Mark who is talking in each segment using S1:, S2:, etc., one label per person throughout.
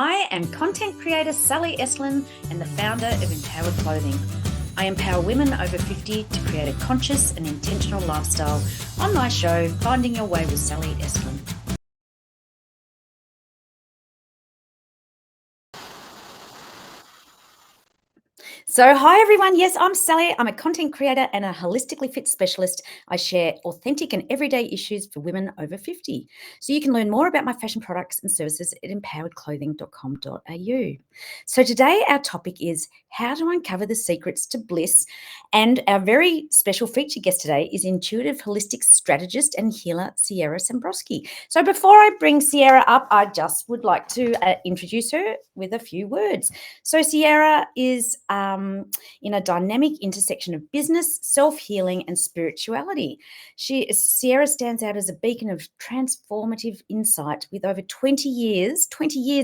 S1: I am content creator Sally Estlin and the founder of Empowered Clothing. I empower women over 50 to create a conscious and intentional lifestyle on my show, Finding Your Way with Sally Estlin. So, hi everyone. Yes, I'm Sally. I'm a content creator and a holistically fit specialist. I share authentic and everyday issues for women over 50. So, you can learn more about my fashion products and services at empoweredclothing.com.au. So, today our topic is how to uncover the secrets to bliss. And our very special feature guest today is intuitive holistic strategist and healer Siera Sambrosky. So, before I bring Siera up, I just would like to introduce her with a few words. So Siera is in a dynamic intersection of business, self-healing, and spirituality. Siera stands out as a beacon of transformative insight with over 20 years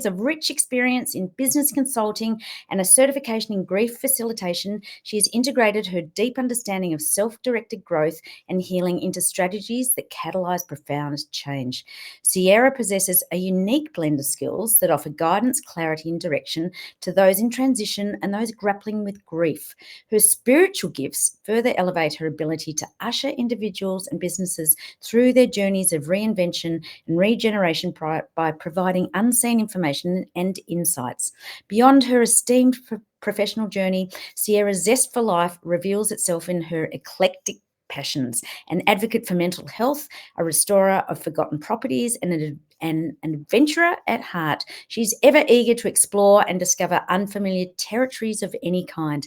S1: of rich experience in business consulting and a certification in grief facilitation. She has integrated her deep understanding of self-directed growth and healing into strategies that catalyze profound change. Siera possesses a unique blend of skills that offer guidance, clarity, and direction to those in transition and those grappling with grief. Her spiritual gifts further elevate her ability to usher individuals and businesses through their journeys of reinvention and regeneration by providing unseen information and insights. Beyond her esteemed professional journey, Siera's zest for life reveals itself in her eclectic passions: an advocate for mental health, a restorer of forgotten properties, and an adventurer at heart. She's ever eager to explore and discover unfamiliar territories of any kind.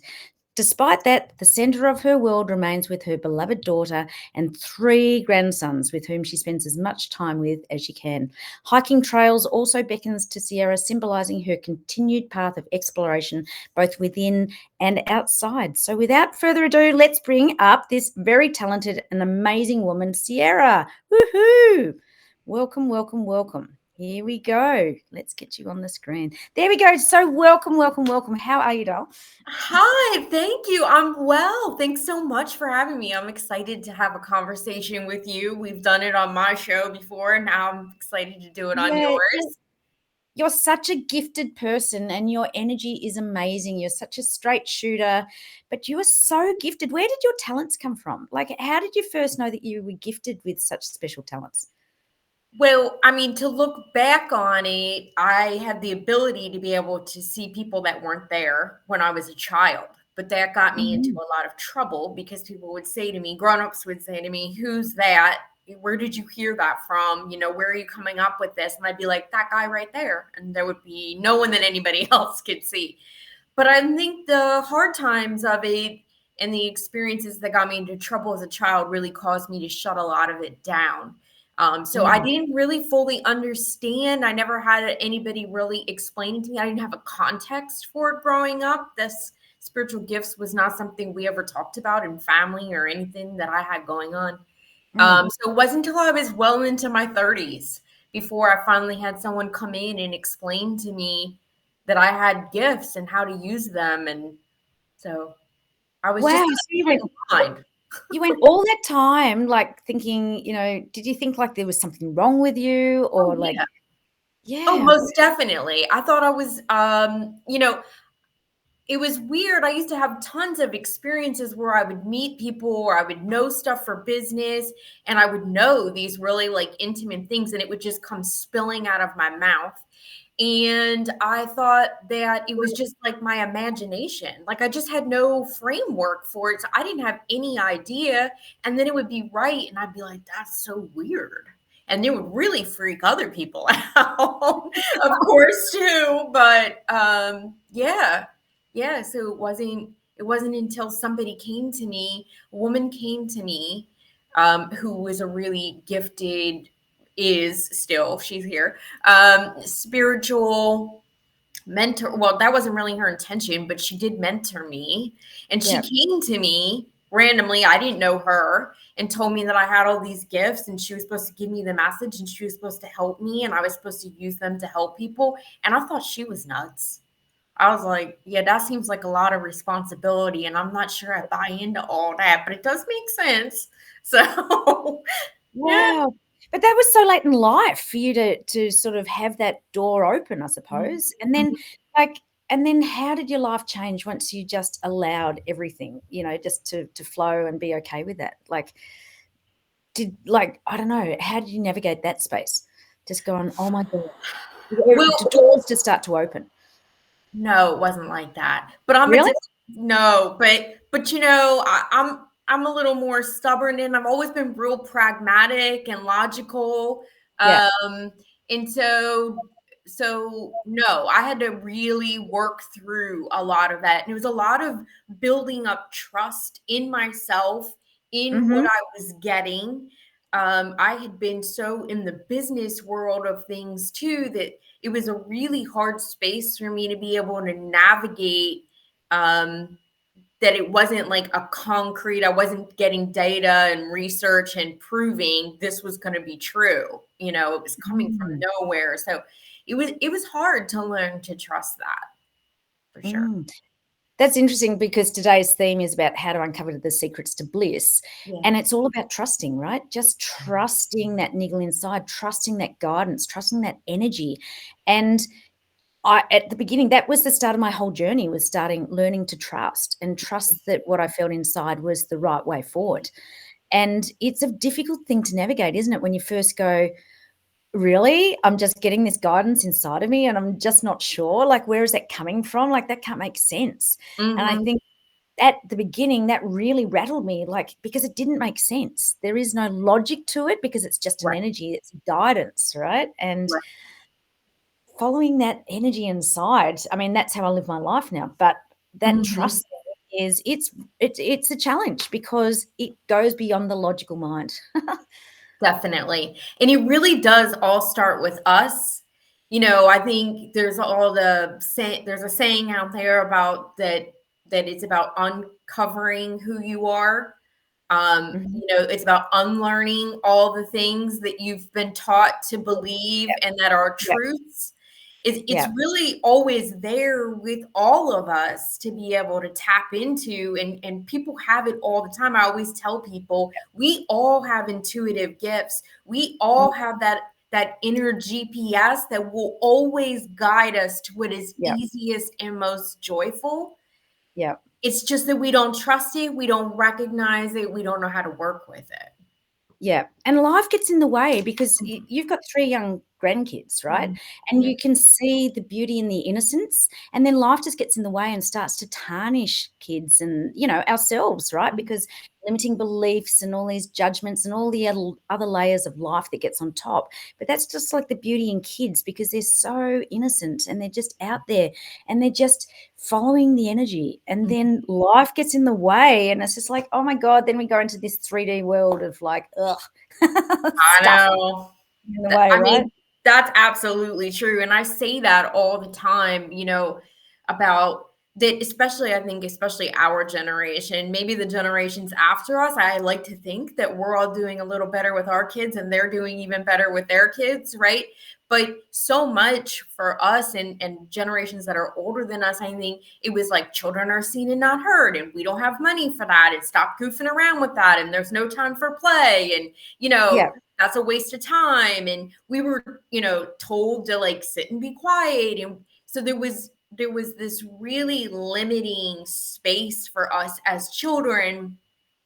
S1: Despite that, the centre of her world remains with her beloved daughter and 3 grandsons with whom she spends as much time with as she can. Hiking trails also beckons to Siera, symbolising her continued path of exploration both within and outside. So without further ado, let's bring up this very talented and amazing woman, Siera. Woohoo! Welcome, welcome, welcome. Here we go. Let's get you on the screen. There we go. So welcome, welcome, welcome. How are you, doll?
S2: Hi, thank you. I'm well. Thanks so much for having me. I'm excited to have a conversation with you. We've done it on my show before. Now I'm excited to do it on
S1: Yeah,
S2: yours.
S1: you're such a gifted person and your energy is amazing. You're such a straight shooter, but you are so gifted. Where did your talents come from? Like, how did you first know that you were gifted with such special talents?
S2: Well, I mean, to look back on it, I had the ability to be able to see people that weren't there when I was a child. But that got me into
S1: Mhm.
S2: a lot of trouble because people would say to me, grown-ups would say to me, "Who's that? Where did you hear that from? Where are you coming up with this?" And I'd be like, "That guy right there." And there would be no one that anybody else could see. But I think the hard times of it and the experiences that got me into trouble as a child really caused me to shut a lot of it down. So I
S1: Mm.
S2: didn't really fully understand. I never had anybody really explain to me. I didn't have a context for it growing up. This spiritual gifts was not something we ever talked about in family or anything that I had going on.
S1: Mm.
S2: So it wasn't until I was well into my 30s before I finally had someone come in and explain to me that I had gifts and how to use them. And so I was
S1: Wow.
S2: just
S1: So you
S2: in
S1: went
S2: blind.
S1: you went all that time like thinking, did you think like there was something wrong with you
S2: Oh,
S1: or like,
S2: yeah. Oh,
S1: yeah.
S2: most definitely. I thought I was, it was weird. I used to have tons of experiences where I would meet people or I would know stuff for business and I would know these really like intimate things and it would just come spilling out of my mouth. And I thought that it was just like my imagination. Like I just had no framework for it. So I didn't have any idea. And then it would be right. And I'd be like, that's so weird. And it would really freak other people out, of course, too. But yeah. Yeah. So it wasn't until somebody came to me, a woman came to me, who was a really gifted, is still, she's here, spiritual mentor. Well, that wasn't really her intention, but she did mentor me. And she
S1: Yeah.
S2: came to me randomly. I didn't know her and told me that I had all these gifts and she was supposed to give me the message and she was supposed to help me and I was supposed to use them to help people. And I thought she was nuts. I was like, yeah, that seems like a lot of responsibility. And I'm not sure I buy into all that, but it does make sense. So, yeah.
S1: Wow. But that was so late in life for you to sort of have that door open, I
S2: Mhm.
S1: suppose. And then, like, and then how did your life change once you just allowed everything, just to flow and be okay with that? Like, I don't know, how did you navigate that space? Just going, oh my God, the
S2: Well,
S1: doors just start to open.
S2: no, it wasn't like that. But I'm a
S1: Really?
S2: no, but I'm a little more stubborn, and I've always been real pragmatic and logical.
S1: Yeah.
S2: Um, and so no, I had to really work through a lot of that. And it was a lot of building up trust in myself, in what
S1: Mm-hmm.
S2: I was getting. I had been so in the business world of things too that it was a really hard space for me to be able to navigate, that it wasn't like a concrete, I wasn't getting data and research and proving this was going to be true. It was coming from
S1: Mm.
S2: nowhere. So it was hard to learn to trust that, for sure.
S1: Mm. That's interesting because today's theme is about how to uncover the secrets to bliss.
S2: Yeah.
S1: And it's all about trusting, right? Just trusting that niggle inside, trusting that guidance, trusting that energy. And at the beginning, that was the start of my whole journey, was learning to trust and trust that what I felt inside was the right way forward. And it's a difficult thing to navigate, isn't it? When you first go, really, I'm just getting this guidance inside of me and I'm just not sure, like, where is that coming from? Like, that can't make sense. And I
S2: Hmm.
S1: think at the beginning, that really rattled me, like, because it didn't make sense. There is no logic to it because it's just an
S2: Right.
S1: energy, it's guidance, right? And
S2: Right.
S1: following that energy inside, I mean, that's how I live my life now. But that
S2: Hmm.
S1: trust is it's a challenge because it goes beyond the logical mind.
S2: Definitely. And it really does all start with us. I think there's a saying out there about that it's about uncovering who you are.
S1: Mhm.
S2: It's about unlearning all the things that you've been taught to believe
S1: Yep,
S2: and that are
S1: yep,
S2: truths. It's
S1: yep,
S2: really always there with all of us to be able to tap into, and people have it all the time. I always tell people we all have intuitive gifts. We
S1: mm,
S2: all have that inner GPS that will always guide us to what is
S1: yep,
S2: easiest and most joyful.
S1: yep.
S2: It's just that we don't trust it, we don't recognize it, we don't know how to work with it.
S1: Yeah, and life gets in the way because
S2: Mhm.
S1: you've got 3 young grandkids, right?
S2: Mhm.
S1: And
S2: Yeah.
S1: you can see the beauty and the innocence, and then life just gets in the way and starts to tarnish kids and, ourselves, right?
S2: Mhm.
S1: Because limiting beliefs and all these judgments and all the other layers of life that gets on top. But that's just like the beauty in kids because they're so innocent and they're just out there and they're just following the energy, and
S2: Mhm.
S1: then life gets in the way and it's just like, oh my God, then we go into this 3D world of like, ugh,
S2: I
S1: stuff
S2: know.
S1: in the way,
S2: I
S1: right?
S2: mean, that's absolutely true, and I say that all the time, about that, especially I think especially our generation, maybe the generations after us. I like to think that we're all doing a little better with our kids and they're doing even better with their kids, right? But so much for us and generations that are older than us, I think it was like children are seen and not heard, and we don't have money for that, and stop goofing around with that, and there's no time for play, and
S1: Yeah,
S2: that's a waste of time. And we were, told to like sit and be quiet. And so there was this really limiting space for us as children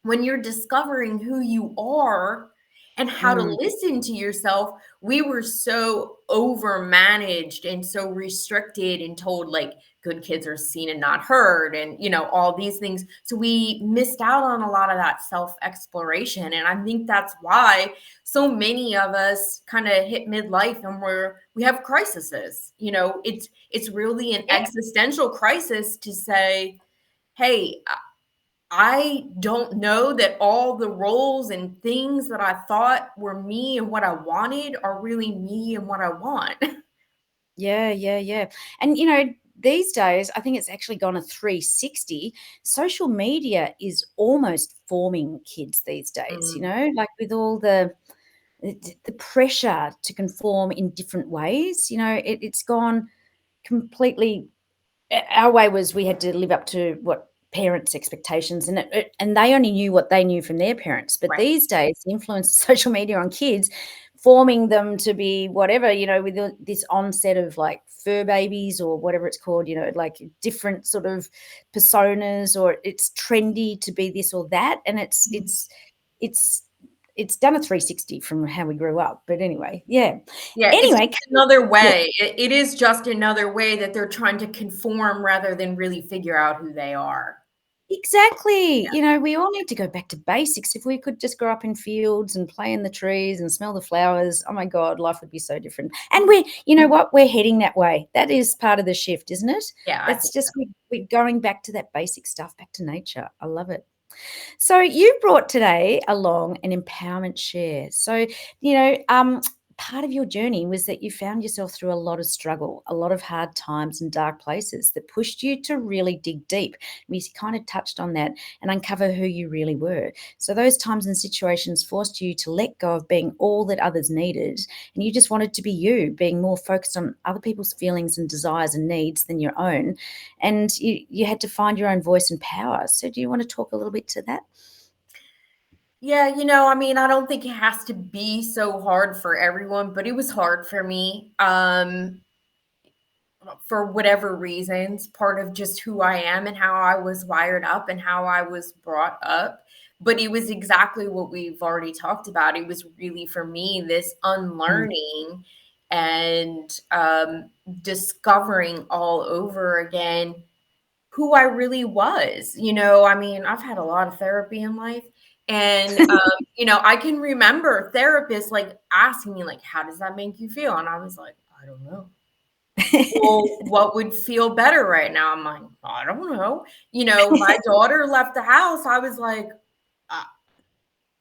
S2: when you're discovering who you are and how to
S1: mm,
S2: listen to yourself. We were so overmanaged and so restricted and told like good kids are seen and not heard, and all these things. So we missed out on a lot of that self exploration, and I think that's why so many of us kind of hit midlife and we have crises. It's really an
S1: yeah,
S2: existential crisis to say, hey, I don't know that all the roles and things that I thought were me and what I wanted are really me and what I want.
S1: yeah, yeah, yeah. And these days, I think it's actually gone a 360. Social media is almost forming kids these days,
S2: Mm,
S1: like with all the pressure to conform in different ways, it's gone completely. Our way was we had to live up to what parents' expectations, and they only knew what they knew from their parents. But
S2: right.
S1: these days, the influence of social media on kids forming them to be whatever, with this onset of like fur babies or whatever it's called, like different sort of personas, or it's trendy to be this or that. And it's done a 360 from how we grew up. But anyway, yeah.
S2: Yeah, it's
S1: Anyway,
S2: just another
S1: yeah,
S2: way. It is just another way that they're trying to conform rather than really figure out who they are.
S1: exactly. We all need to go back to basics. If we could just grow up in fields and play in the trees and smell the flowers, oh my God, life would be so different. And you know what? We're heading that way. That is part of the shift, isn't it?
S2: Yeah, I
S1: That's
S2: think
S1: just, we're going back to that basic stuff, back to nature. I love it. So you brought today along an empowerment share. So, part of your journey was that you found yourself through a lot of struggle, a lot of hard times and dark places that pushed you to really dig deep. We kind of touched on that and uncover who you really were. So those times and situations forced you to let go of being all that others needed, and you just wanted to be you, being more focused on other people's feelings and desires and needs than your own. And you had to find your own voice and power. So do you want to talk a little bit to that?
S2: Yeah, I mean, I don't think it has to be so hard for everyone, but it was hard for me. For whatever reasons, part of just who I am and how I was wired up and how I was brought up. But it was exactly what we've already talked about. It was really for me this
S1: Mm.
S2: unlearning and discovering all over again who I really was. I mean, I've had a lot of therapy in life. And, I can remember therapists like asking me, like, how does that make you feel? And I was like, I don't know. Well, what would feel better right now? I'm like, I don't know. My daughter left the house. I was like, uh,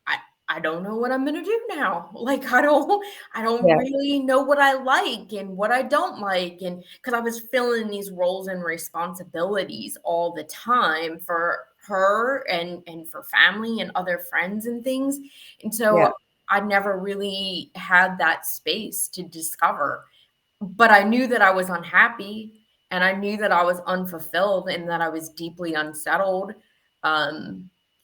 S2: I I don't know what I'm gonna do now. Like I don't
S1: Yeah,
S2: really know what I like and what I don't like. And because I was filling these roles and responsibilities all the time for her and for family and other friends and things. And
S1: yeah,
S2: so I never really had that space to discover, but I knew that I was unhappy and I knew that I was unfulfilled and that I was deeply unsettled,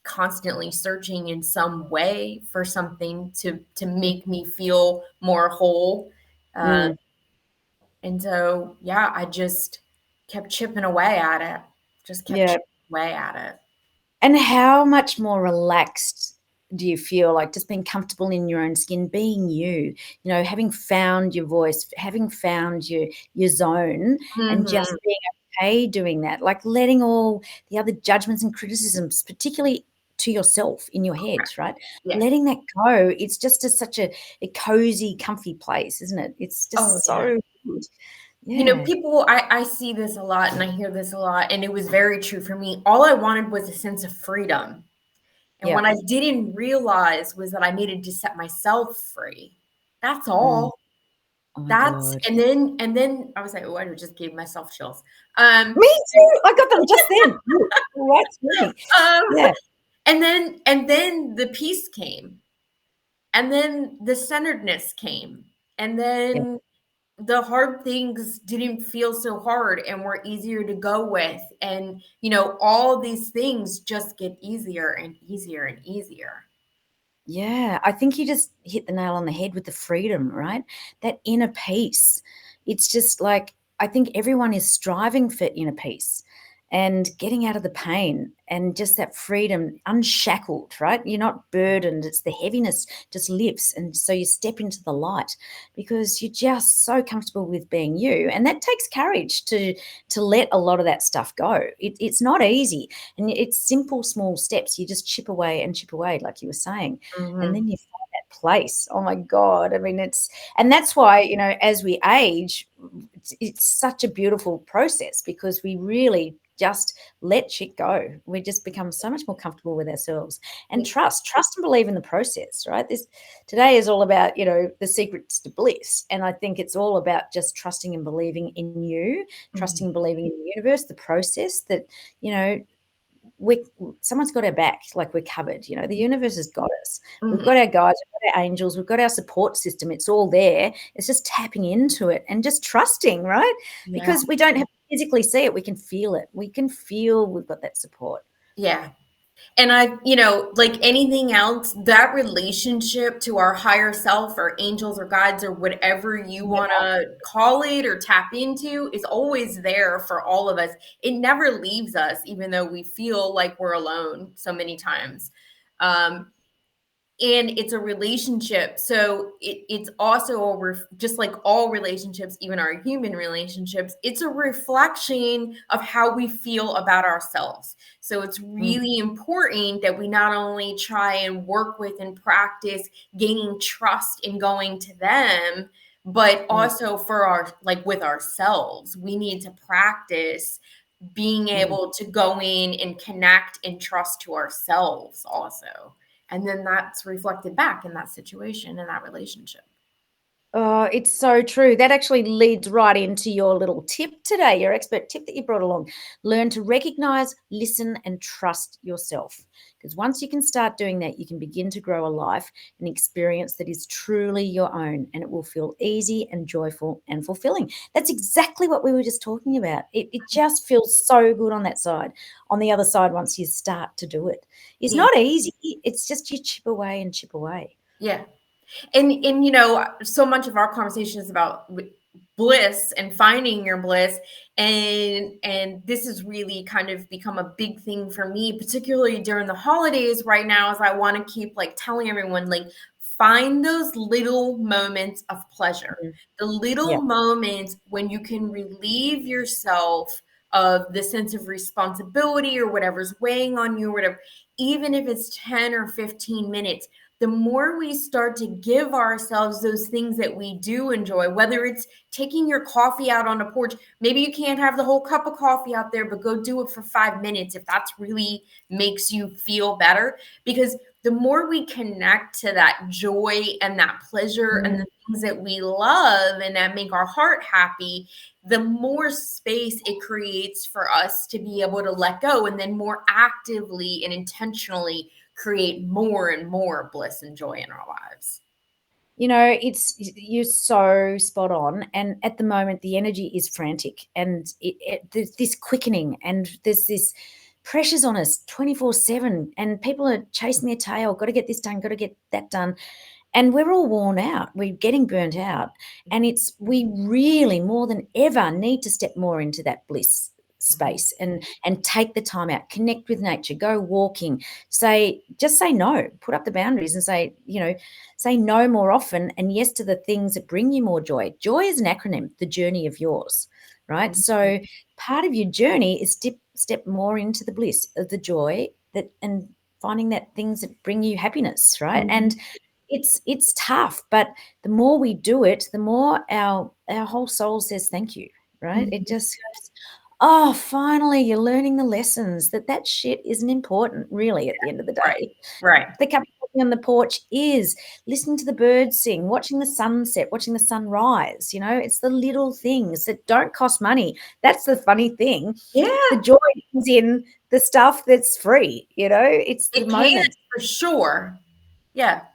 S2: constantly searching in some way for something to make me feel more whole. Uh,
S1: mm,
S2: and so, yeah, I just kept chipping away at it, just kept
S1: yeah.
S2: chipping away at it.
S1: And how much more relaxed do you feel, like just being comfortable in your own skin, being you, having found your voice, having found your zone, and just
S2: Mhm.
S1: being okay doing that, like letting all the other judgments and criticisms, particularly to yourself in your head, right?
S2: Yeah.
S1: Letting that go. It's just such a cozy, comfy place, isn't it? It's
S2: Oh,
S1: just
S2: yeah.
S1: so good. Yeah.
S2: People, I see this a lot and I hear this a lot, and it was very true for me. All I wanted was a sense of freedom. And
S1: Yeah.
S2: what I didn't realize was that I needed to set myself free. That's
S1: Mm.
S2: all.
S1: Oh my
S2: That's
S1: God.
S2: and then I was like, "Oh, I just gave myself chills."
S1: Me too. I got them just then. Right, me.
S2: Um,
S1: Yeah.
S2: and then the peace came, and then the centeredness came, and
S1: Yeah.
S2: then the hard things didn't feel so hard and were easier to go with. And, all these things just get easier and easier and easier.
S1: Yeah, I think you just hit the nail on the head with the freedom, right? That inner peace. It's just like, I think everyone is striving for inner peace and getting out of the pain and just that freedom, unshackled, right? You're not burdened. It's the heaviness just lifts. And so you step into the light because you're just so comfortable with being you. And that takes courage to let a lot of that stuff go. It's not easy. And it's simple, small steps. You just chip away, like you were saying, and
S2: Mhm.
S1: then you find that place. Oh my God. I mean, and that's why, as we age, it's such a beautiful process because we really just let shit go. We just become so much more comfortable with ourselves and trust and believe in the process, right? This today is all about, the secrets to bliss. And I think it's all about just trusting and believing in you,
S2: Mhm.
S1: trusting and believing in the universe, the process that, you know, we someone's got our back, like we're covered. The universe has got us. We've
S2: Mhm.
S1: got our guides, we've got our angels, we've got our support system. It's all there. It's just tapping into it and just trusting, right?
S2: Yeah.
S1: Because we don't have to physically see it, we can feel it. We can feel we've got that support.
S2: Yeah. And I, you know, like anything else, that relationship to our higher self or angels or guides or whatever you want to call it or tap into is always there for all of us. It never leaves us, even though we feel like we're alone so many times. Um, and it's a relationship, so it's also just like all relationships, even our human relationships, it's a reflection of how we feel about ourselves. So it's really important that we not only try and work with and practice gaining trust in going to them, but also for our, like, with ourselves, we need to practice being able to go in and connect and trust to ourselves also. And then that's reflected back in that situation, in that relationship.
S1: Oh, it's so true. That actually leads right into your little tip today, your expert tip that you brought along. Learn to recognize, listen, and trust yourself. Because once you can start doing that, you can begin to grow a life, an experience that is truly your own, and it will feel easy and joyful and fulfilling. That's exactly what we were just talking about. It just feels so good on that side. On the other side, once you start to do it, it's
S2: Yeah.
S1: not easy. It's just you chip away and chip away.
S2: Yeah. And you know, so much of our conversation is about bliss and finding your bliss, and this has really kind of become a big thing for me, particularly during the holidays right now, as I want to keep like telling everyone, like, find those little moments of pleasure,
S1: Mhm.
S2: the little
S1: Yeah.
S2: moments when you can relieve yourself of the sense of responsibility or whatever's weighing on you or whatever, even if it's 10 or 15 minutes. The more we start to give ourselves those things that we do enjoy, whether it's taking your coffee out on a porch, maybe you can't have the whole cup of coffee out there, but go do it for 5 minutes if that's really makes you feel better. Because the more we connect to that joy and that pleasure and the things that we love and that make our heart happy, the more space it creates for us to be able to let go and then more actively and intentionally create more and more bliss and joy in our lives.
S1: You know, it's you're so spot on. And at the moment, the energy is frantic, and there's this quickening, and there's this pressures on us 24/7, and people are chasing their tail. Got to get this done. Got to get that done. And we're all worn out. We're getting burnt out. And we really more than ever need to step more into that bliss
S2: Mhm.
S1: space and take the time out, connect with nature, go walking, just say no, put up the boundaries and say no more often and yes to the things that bring you more joy. Joy is an acronym, the journey of yours, right?
S2: Mhm.
S1: So part of your journey is step more into the bliss of the joy that and finding that things that bring you happiness, right?
S2: Mhm.
S1: And it's tough, but the more we do it, the more our whole soul says thank you, right? It
S2: Mhm.
S1: just goes, oh, finally you're learning the lessons that shit isn't important really at the end of the
S2: Right.
S1: day.
S2: Right.
S1: The cup of coffee on the porch is listening to the birds sing, watching the sunset, watching the sunrise. It's the little things that don't cost money. That's the funny thing.
S2: Yeah,
S1: The joy is in the stuff that's free. It's the
S2: it can
S1: moment.
S2: for sure. Yeah.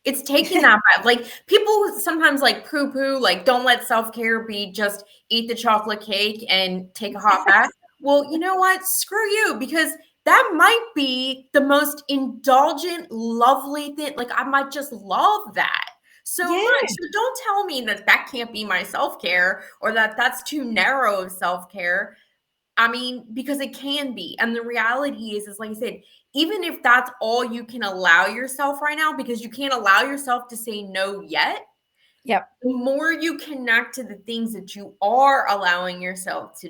S2: It's taking that back. Like, people sometimes like poo poo, like, don't let self care be just eat the chocolate cake and take a hot bath. Well, you know what? Screw you, because that might be the most indulgent, lovely thing. Like, I might just love that so
S1: Yeah.
S2: much. So don't tell me that that can't be my self care or that that's too narrow of self care. I mean, because it can be. And the reality is like I said, even if that's all you can allow yourself right now, because you can't allow yourself to say no yet,
S1: Yep.
S2: the more you connect to the things that you are allowing yourself to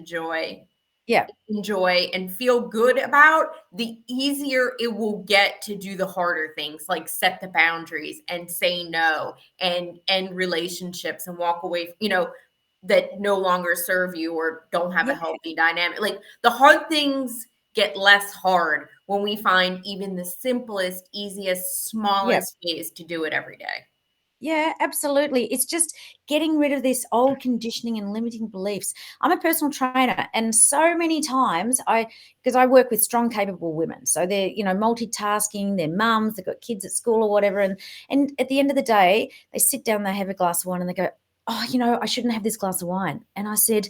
S1: Yep.
S2: enjoy and feel good about, the easier it will get to do the harder things, like set the boundaries and say no and end relationships and walk away, that no longer serve you or don't have a
S1: Yeah.
S2: healthy dynamic. Like, the hard things get less hard when we find even the simplest, easiest,
S1: Yep.
S2: smallest ways to do it every day.
S1: Yeah, absolutely. It's just getting rid of this old conditioning and limiting beliefs. I'm a personal trainer, and so many times because I work with strong, capable women. So they're, multitasking, they're mums, they've got kids at school or whatever. And at the end of the day, they sit down, they have a glass of wine and they go, oh, I shouldn't have this glass of wine. And I said,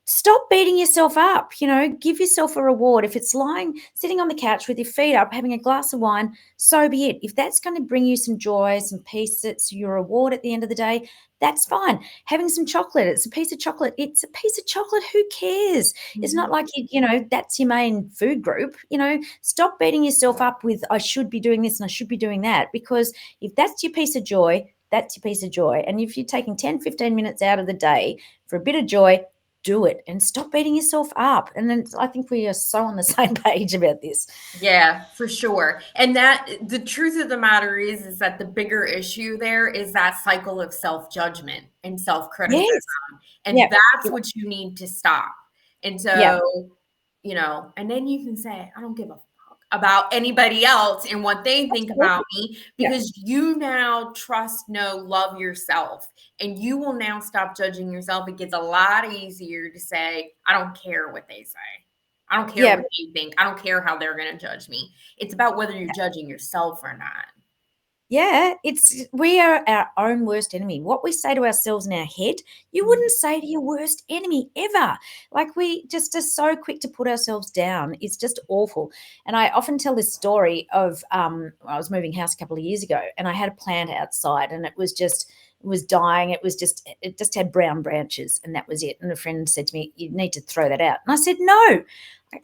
S1: Stop beating yourself up, give yourself a reward. If it's sitting on the couch with your feet up, having a glass of wine, so be it. If that's going to bring you some joy, some peace, it's your reward at the end of the day, that's fine. Having some chocolate, it's a piece of chocolate. It's a piece of chocolate. Who cares? It's not like, that's your main food group. Stop beating yourself up with, I should be doing this and I should be doing that, because if that's your piece of joy, that's your piece of joy. And if you're taking 10, 15 minutes out of the day for a bit of joy, do it and stop beating yourself up. And then I think we are so on the same page about this.
S2: Yeah, for sure. And that the truth of the matter is that the bigger issue there is that cycle of self-judgment and self-criticism.
S1: Yes.
S2: And
S1: Yep.
S2: that's
S1: Yep.
S2: what you need to stop. And
S1: Yep.
S2: so, and then you can say, I don't give a fuck about anybody else and what they think about me,
S1: Yep.
S2: because you now trust, know, love yourself, and you will now stop judging yourself. It gets a lot easier to say, I don't care what they say. I don't care
S1: Yep.
S2: what you think. I don't care how they're going to judge me. It's about whether you're judging yourself or not.
S1: Yeah, we are our own worst enemy. What we say to ourselves in our head, you wouldn't say to your worst enemy ever. Like, we just are so quick to put ourselves down. It's just awful. And I often tell this story of I was moving house a couple of years ago, and I had a plant outside, and it was dying. It just had brown branches, and that was it. And a friend said to me, "You need to throw that out." And I said, "No,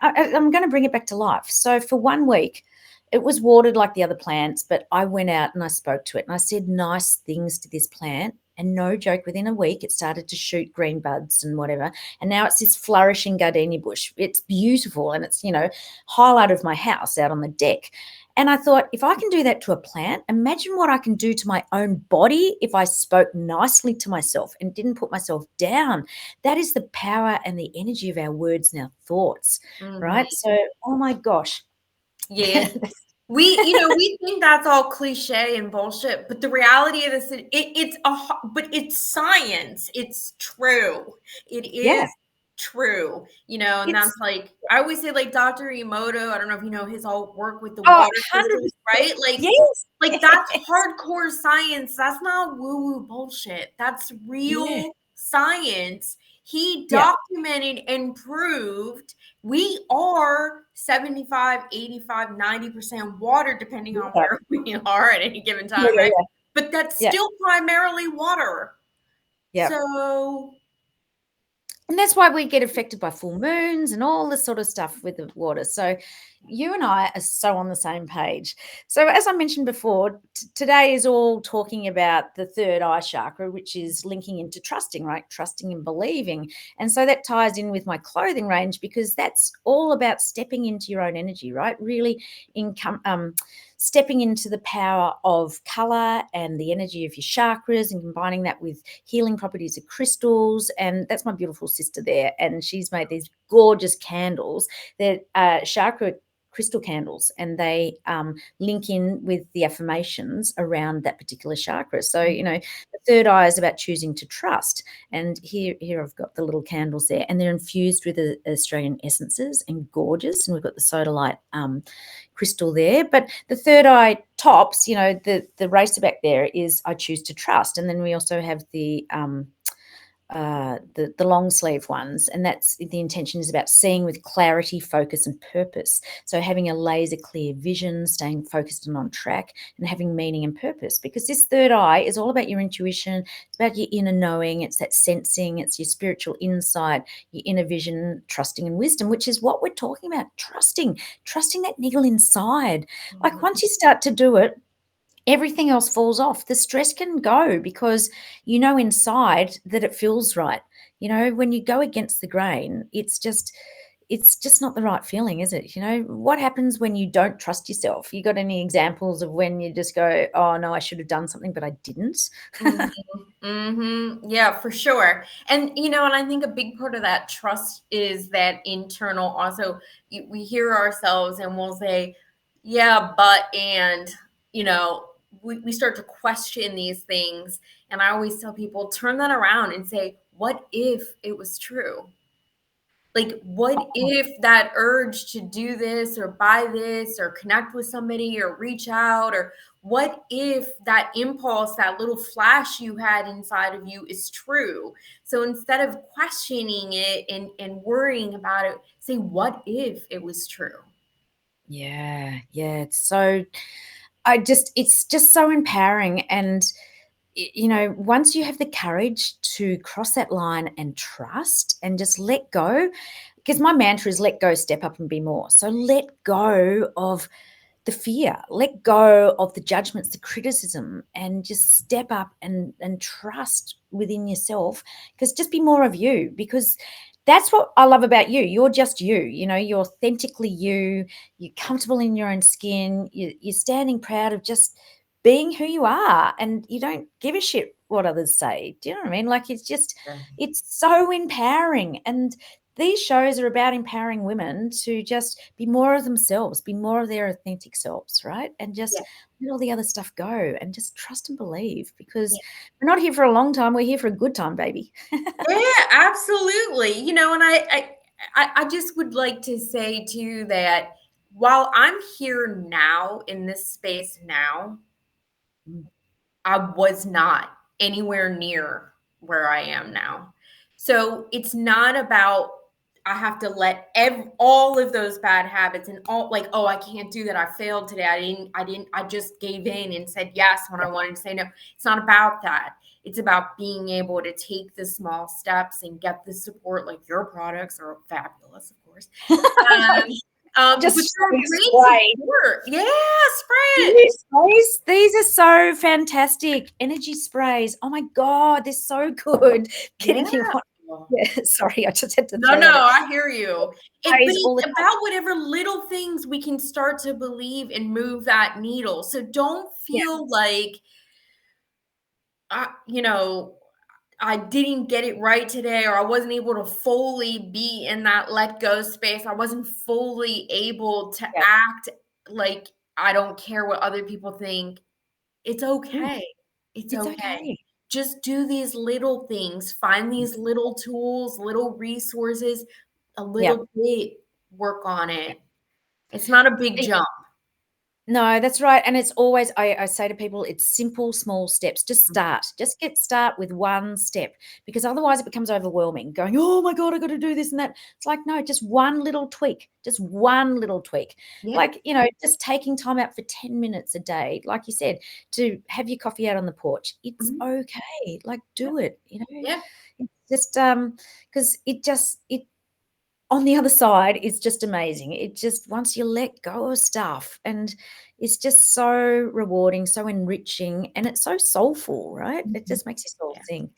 S1: I'm going to bring it back to life." So for 1 week, it was watered like the other plants, but I went out and I spoke to it and I said nice things to this plant. And no joke, within a week, it started to shoot green buds and whatever. And now it's this flourishing gardenia bush. It's beautiful. And it's, highlight of my house out on the deck. And I thought, if I can do that to a plant, imagine what I can do to my own body if I spoke nicely to myself and didn't put myself down. That is the power and the energy of our words and our thoughts, right? So, oh my gosh.
S2: Yeah. We think that's all cliche and bullshit, but the reality of this, but it's science. It's true. It
S1: Yeah.
S2: is true, and
S1: It's
S2: that's like, I always say, like Dr. Emoto, I don't know if you know his all work with the
S1: Oh,
S2: water crystals,
S1: 100%.
S2: right? Like,
S1: Yes.
S2: that's
S1: Yes.
S2: hardcore science. That's not woo-woo bullshit. That's
S1: Yeah.
S2: real science. He
S1: Yeah.
S2: documented and proved we are 75, 85, 90% water, depending on
S1: Yeah.
S2: where we are at any given
S1: Yeah,
S2: time,
S1: yeah,
S2: right?
S1: yeah.
S2: But that's
S1: Yeah.
S2: still primarily water.
S1: Yeah.
S2: So,
S1: And that's why we get affected by full moons and all this sort of stuff with the water. So you and I are so on the same page. So as I mentioned before, today is all talking about the third eye chakra, which is linking into trusting, right? Trusting and believing. And so that ties in with my clothing range, because that's all about stepping into your own energy, right? Really stepping into the power of color and the energy of your chakras, and combining that with healing properties of crystals. And that's my beautiful sister there, and she's made these gorgeous candles. They're chakra crystal candles, and they link in with the affirmations around that particular chakra. So the third eye is about choosing to trust. And here I've got the little candles there, and they're infused with the Australian essences and gorgeous. And we've got the sodalite crystal there. But the third eye tops, the racerback there is I choose to trust. And then we also have the long sleeve ones, and that's the intention is about seeing with clarity, focus, and purpose. So having a laser clear vision, staying focused and on track, and having meaning and purpose, because this third eye is all about your intuition. It's about your inner knowing. It's that sensing. It's your spiritual insight, your inner vision, trusting, and wisdom, which is what we're talking about. Trusting that niggle inside. Like, once you start to do it, everything else falls off. The stress can go, because inside that it feels right. When you go against the grain, it's just not the right feeling, is it? What happens when you don't trust yourself? You got any examples of when you just go, oh no, I should have done something, but I didn't?
S2: Yeah, for sure. And and I think a big part of that trust is that internal. Also, we hear ourselves and we'll say, yeah, but, and we start to question these things. And I always tell people, turn that around and say, what if it was true? Like, what if that urge to do this or buy this or connect with somebody or reach out, or what if that impulse, that little flash you had inside of you is true? So instead of questioning it and worrying about it, say, what if it was true?
S1: Yeah. It's so, it's just so empowering. And, once you have the courage to cross that line and trust and just let go, because my mantra is let go, step up and be more. So let go of the fear, let go of the judgments, the criticism, and just step up and trust within yourself, because just be more of you, because that's what I love about you. You're just you, you're authentically you, you're comfortable in your own skin, you're standing proud of just being who you are, and you don't give a shit what others say. Do you know what I mean? Like, it's so empowering. And these shows are about empowering women to just be more of themselves, be more of their authentic selves, right? And just
S2: Yeah.
S1: let all the other stuff go and just trust and believe, because we're not here for a long time. We're here for a good time, baby.
S2: Yeah, absolutely. And I just would like to say too that while I'm here now in this space now,
S1: Mm.
S2: I was not anywhere near where I am now. So it's not about I have to let all of those bad habits and all, like, oh, I can't do that. I failed today. I just gave in and said yes when I wanted to say no. It's not about that. It's about being able to take the small steps and get the support. Like, your products are fabulous, of course. Um,
S1: Just
S2: but they're a great
S1: spray.
S2: support. Yeah, spray it.
S1: These sprays, these are so fantastic. Energy sprays. Oh my God, they're so good.
S2: Yeah.
S1: Getting you on. Yeah, sorry, I just had to
S2: No,
S1: throw
S2: no,
S1: that at
S2: I hear you. But
S1: sprays all the
S2: it's
S1: time.
S2: about whatever little things we can start to believe and move that needle. So don't
S1: Yeah,
S2: feel like, I, you know, I didn't get it right today, or I wasn't able to fully be in that let go space. I wasn't fully able to
S1: yeah.
S2: act like I don't care what other people think. It's
S1: Mm,
S2: okay. It's
S1: it's
S2: okay.
S1: okay.
S2: Just do these little things, find these little tools, little resources, a
S1: Yeah.
S2: little bit, work on it. It's not a big jump.
S1: No, that's right. And it's always, I say to people, it's simple, small steps. Just start. Just start with one step, because otherwise it becomes overwhelming. Going, oh my God, I got to do this and that. It's like, no, just one little tweak. Just one little tweak.
S2: Yeah.
S1: Like, just taking time out for 10 minutes a day, like you said, to have your coffee out on the porch. It's
S2: Mhm.
S1: okay. Like,
S2: Yeah.
S1: do it,
S2: Yeah.
S1: It's just because it on the other side is just amazing. It just, once you let go of stuff, and it's just so rewarding, so enriching, and it's so soulful, right? It
S2: Mhm.
S1: just makes your soul
S2: Yeah.
S1: sing.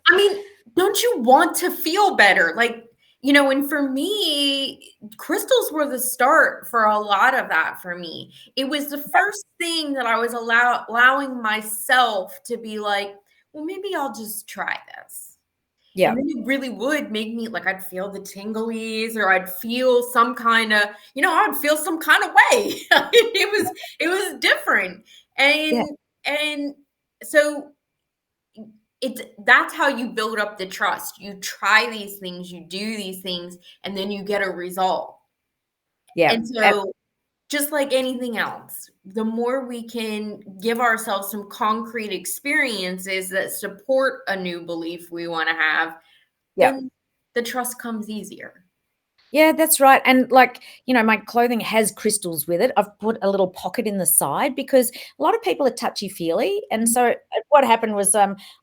S2: I mean, don't you want to feel better? Like, and for me, crystals were the start for a lot of that for me. It was the first thing that I was allowing myself to be like, well, maybe I'll just try this. And
S1: Yeah,
S2: then it really would make me like, I'd feel the tinglies, or I'd feel some kind of, I'd feel some kind of way. it was different.
S1: yeah,
S2: And so that's how you build up the trust. You try these things, you do these things, and then you get a result.
S1: yeah.
S2: And so, just like anything else, the more we can give ourselves some concrete experiences that support a new belief we want to have,
S1: Yeah.
S2: then the trust comes easier.
S1: Yeah, that's right. And like, my clothing has crystals with it. I've put a little pocket in the side, because a lot of people are touchy feely. And
S2: Mhm.
S1: so what happened was,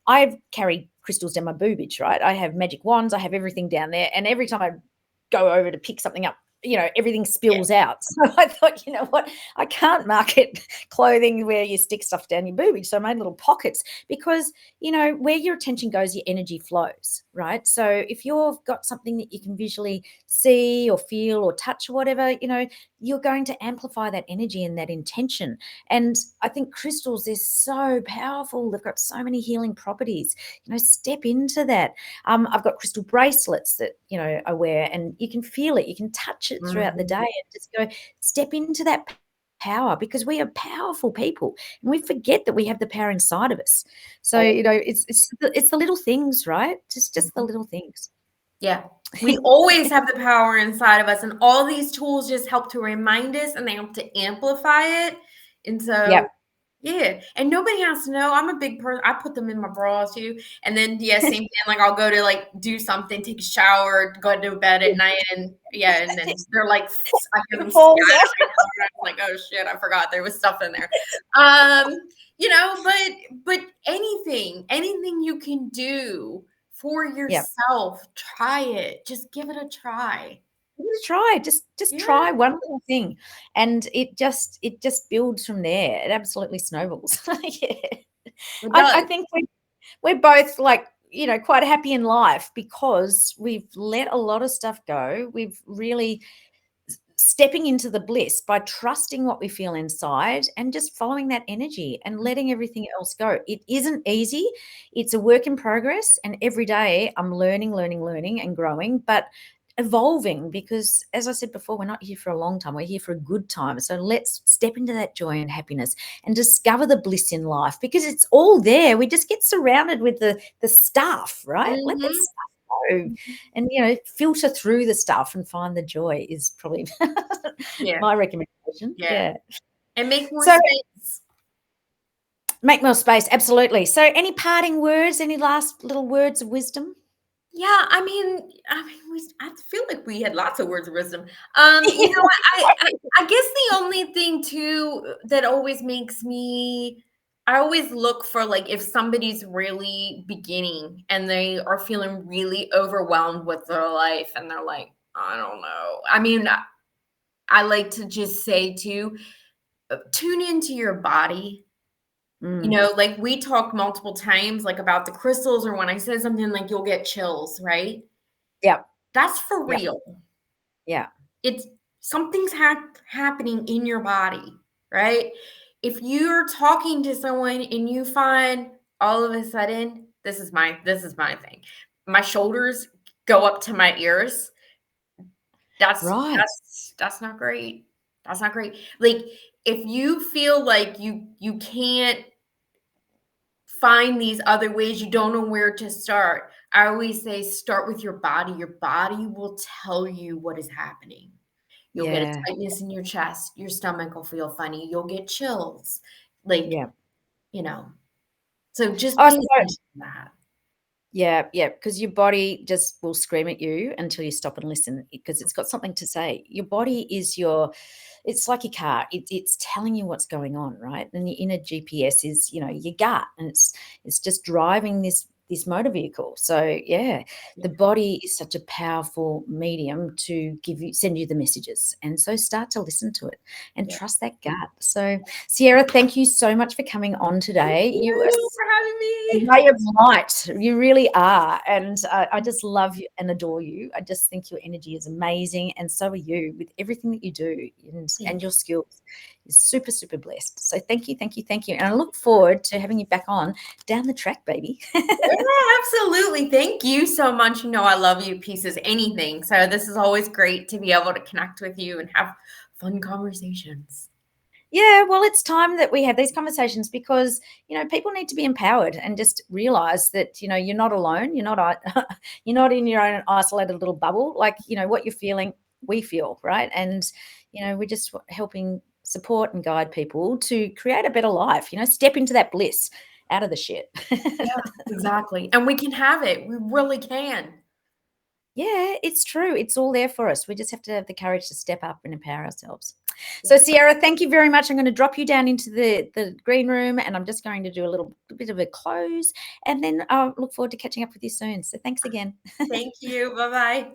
S1: I've carried crystals down my boobage, right? I have magic wands, I have everything down there. And every time I go over to pick something up, everything
S2: Yeah.
S1: spills out. So I thought, you know what? I can't market clothing where you stick stuff down your boobage. So I made little pockets, because where your attention goes, your energy flows, right? So if you've got something that you can visually see or feel or touch or whatever, you're going to amplify that energy and that intention. And I think crystals, they're so powerful. They've got so many healing properties. Step into that. I've got crystal bracelets that I wear, and you can feel it, you can touch it throughout the day,
S2: Mhm.
S1: and just go step into that power, because we are powerful people, and we forget that we have the power inside of us. So
S2: Oh,
S1: it's the little things, right? Just the
S2: mhm.
S1: little things.
S2: Yeah. We always have the power inside of us, and all these tools just help to remind us and they help to amplify it. And so,
S1: Yep.
S2: yeah. And nobody has to know. I'm a big person. I put them in my bra too. And then, yeah, same thing. Like, I'll go to like do something, take a shower, go to bed at night. And yeah. And then they're like, I hear them
S1: It falls out.
S2: scattering. I'm like, oh shit, I forgot there was stuff in there. Um, but anything you can do for
S1: Yep.
S2: yourself, try it. Just give it a try.
S1: Just try. Just
S2: Yeah,
S1: try one little thing, and it just builds from there. It absolutely snowballs. Yeah.
S2: it
S1: I
S2: does.
S1: think we're both like, quite happy in life because we've let a lot of stuff go. We've really stepping into the bliss by trusting what we feel inside and just following that energy and letting everything else go. It isn't easy. It's a work in progress. And every day I'm learning and growing, but evolving because, as I said before, we're not here for a long time. We're here for a good time. So let's step into that joy and happiness and discover the bliss in life because it's all there. We just get surrounded with the stuff, right? Let that
S2: Mhm.
S1: stuff go and filter through the stuff and find the joy is probably
S2: Yeah,
S1: my recommendation.
S2: yeah.
S1: Yeah.
S2: And make more
S1: So
S2: space.
S1: make more space, absolutely. So any parting words, any last little words of wisdom?
S2: Yeah, I feel like we had lots of words of wisdom. I guess the only thing too that always makes me I always look for like if somebody's really beginning and they are feeling really overwhelmed with their life and they're like, I don't know. I like to just say to tune into your body.
S1: Mm,
S2: Like we talked multiple times like about the crystals or when I said something like you'll get chills, right?
S1: yeah,
S2: That's for
S1: yeah,
S2: real.
S1: yeah,
S2: It's something's happening in your body, right? If you're talking to someone and you find all of a sudden, this is my thing. My shoulders go up to my ears. That's
S1: right.
S2: that's not great. That's not great. Like if you feel like you can't find these other ways, you don't know where to start. I always say start with your body. Your body will tell you what is happening. You'll get a
S1: Yeah,
S2: tightness in your chest, your stomach will feel funny, you'll get chills, like,
S1: yeah.
S2: you know, so just
S1: Oh,
S2: pay
S1: so
S2: attention to that.
S1: yeah, yeah, because your body just will scream at you until you stop and listen because it's got something to say. Your body is it's like your car. It's telling you what's going on, right? And your inner GPS is, your gut, and it's just driving this motor vehicle. So yeah, the
S2: Yeah,
S1: body is such a powerful medium to send you the messages. And so start to listen to it and
S2: yeah.
S1: trust that gut. So Sierra, thank you so much for coming on
S2: Thank
S1: today. You are
S2: you for having
S1: a
S2: me.
S1: ray of light. You really are. And I just love you and adore you. I just think your energy is amazing. And so are you with everything that you do and
S2: Thank
S1: your skills. You're super, super blessed. So thank you, thank you, thank you. And I look forward to having you back on down the track, baby.
S2: Yeah, absolutely. Thank you so much. I love you pieces, anything. So this is always great to be able to connect with you and have fun conversations.
S1: Yeah, well, it's time that we have these conversations because, people need to be empowered and just realize that, you're not alone. You're not in your own isolated little bubble. Like, what you're feeling, we feel, right? And, we're just helping support and guide people to create a better life, step into that bliss out of the shit.
S2: Yeah, exactly. And we can have it. We really can.
S1: Yeah, it's true. It's all there for us. We just have to have the courage to step up and empower ourselves. So,
S2: Yeah.
S1: Sierra, thank you very much. I'm going to drop you down into the green room and I'm just going to do a little bit of a close and then I'll look forward to catching up with you soon. So, thanks again.
S2: Thank you. Bye-bye.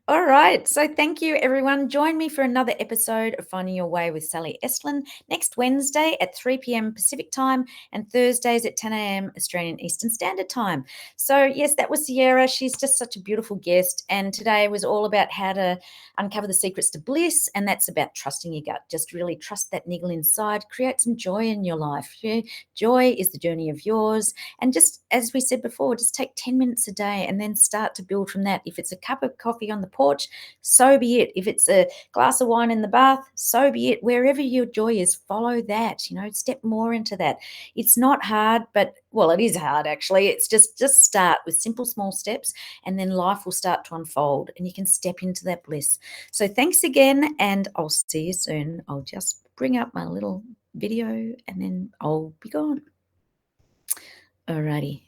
S1: All right. So thank you, everyone. Join me for another episode of Finding Your Way with Sally Estlin next Wednesday at 3 p.m. Pacific time and Thursdays at 10 a.m. Australian Eastern Standard Time. So, yes, that was Sierra. She's just such a beautiful guest. And today was all about how to uncover the secrets to bliss. And that's about trusting your gut. Just really trust that niggle inside. Create some joy in your life. Yeah? Joy is the journey of yours. And just as we said before, just take 10 minutes a day and then start to build from that. If it's a cup of coffee coffee on the porch, so be it. If it's a glass of wine in the bath, so be it. Wherever your joy is, follow that, step more into that. It's not hard, but well, it is hard actually. It's just start with simple, small steps, and then life will start to unfold and you can step into that bliss. So thanks again, and I'll see you soon. I'll just bring up my little video and then I'll be gone. Alrighty.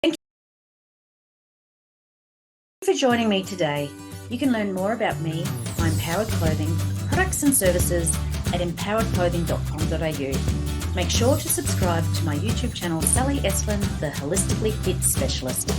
S1: Thank you for joining me today. You can learn more about me, my Empowered Clothing, products and services at empoweredclothing.com.au. Make sure to subscribe to my YouTube channel, Sally Estlin, the Holistically Fit Specialist.